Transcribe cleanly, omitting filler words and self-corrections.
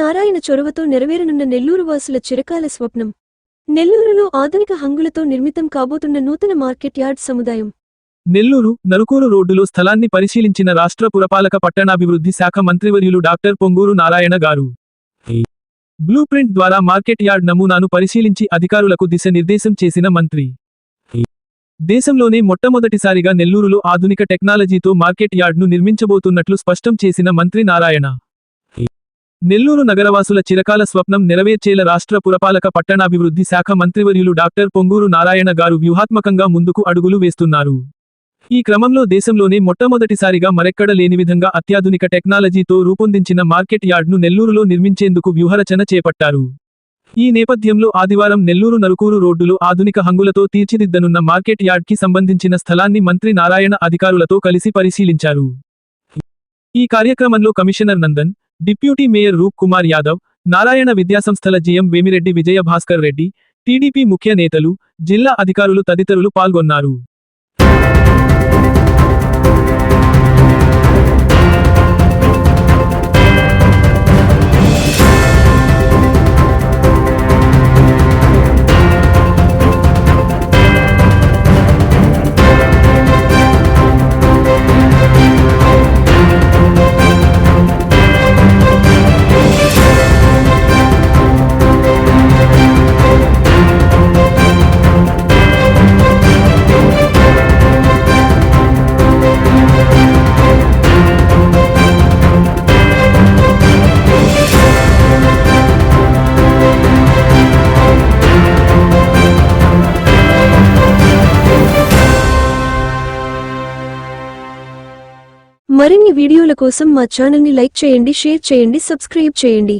నారాయణ చొరవతో నెరవేరనున్న నెల్లూరు వాసుల చిరకాల స్వప్నం. నెల్లూరులో ఆధునిక హంగులతో నిర్మితం కాబోతున్న నూతన మార్కెట్ యార్డ్ సముదాయం. నెల్లూరు నరుకూరు రోడ్డులో స్థలాన్ని పరిశీలించిన రాష్ట్ర పురపాలక పట్టణాభివృద్ధి శాఖ మంత్రివర్యులు డాక్టర్ పొంగూరు నారాయణ గారు బ్లూ ప్రింట్ ద్వారా మార్కెట్ యార్డ్ నమూనాను పరిశీలించి అధికారులకు దిశానిర్దేశం చేసిన మంత్రి దేశంలోనే మొట్టమొదటిసారిగా నెల్లూరులో ఆధునిక టెక్నాలజీతో మార్కెట్ యార్డ్ను నిర్మించబోతున్నట్లు స్పష్టం చేసిన మంత్రి నారాయణ నెల్లూరు నగరవాసుల చిరకాల స్వప్నం నెరవేర్చేలా రాష్ట్ర పురపాలక పట్టణాభివృద్ధి శాఖ మంత్రివర్యులు డాక్టర్ పొంగూరు నారాయణ గారు వ్యూహాత్మకంగా ముందుకు అడుగులు వేస్తున్నారు. ఈ క్రమంలో దేశంలోనే మొట్టమొదటిసారిగా మరెక్కడ లేని విధంగా అత్యాధునిక టెక్నాలజీతో రూపొందించిన మార్కెట్ యార్డ్ను నెల్లూరులో నిర్మించేందుకు వ్యూహరచన చేపట్టారు. ఈ నేపథ్యంలో ఆదివారం నెల్లూరు నరుకూరు రోడ్డులో ఆధునిక హంగులతో తీర్చిదిద్దనున్న మార్కెట్ యార్డ్కి సంబంధించిన స్థలాన్ని మంత్రి నారాయణ అధికారులతో కలిసి పరిశీలించారు. ఈ కార్యక్రమంలో కమిషనర్ నందన్, డిప్యూటీ మేయర్ రూప్ కుమార్ యాదవ్, నారాయణ విద్యాసంస్థల జీఎం వేమిరెడ్డి విజయ భాస్కర్ రెడ్డి, టీడీపీ ముఖ్య నేతలు, జిల్లా అధికారులు తదితరులు పాల్గొన్నారు. మరిన్ని వీడియోల కోసం మా ఛానల్ని లైక్ చేయండి, షేర్ చేయండి, సబ్స్క్రైబ్ చేయండి.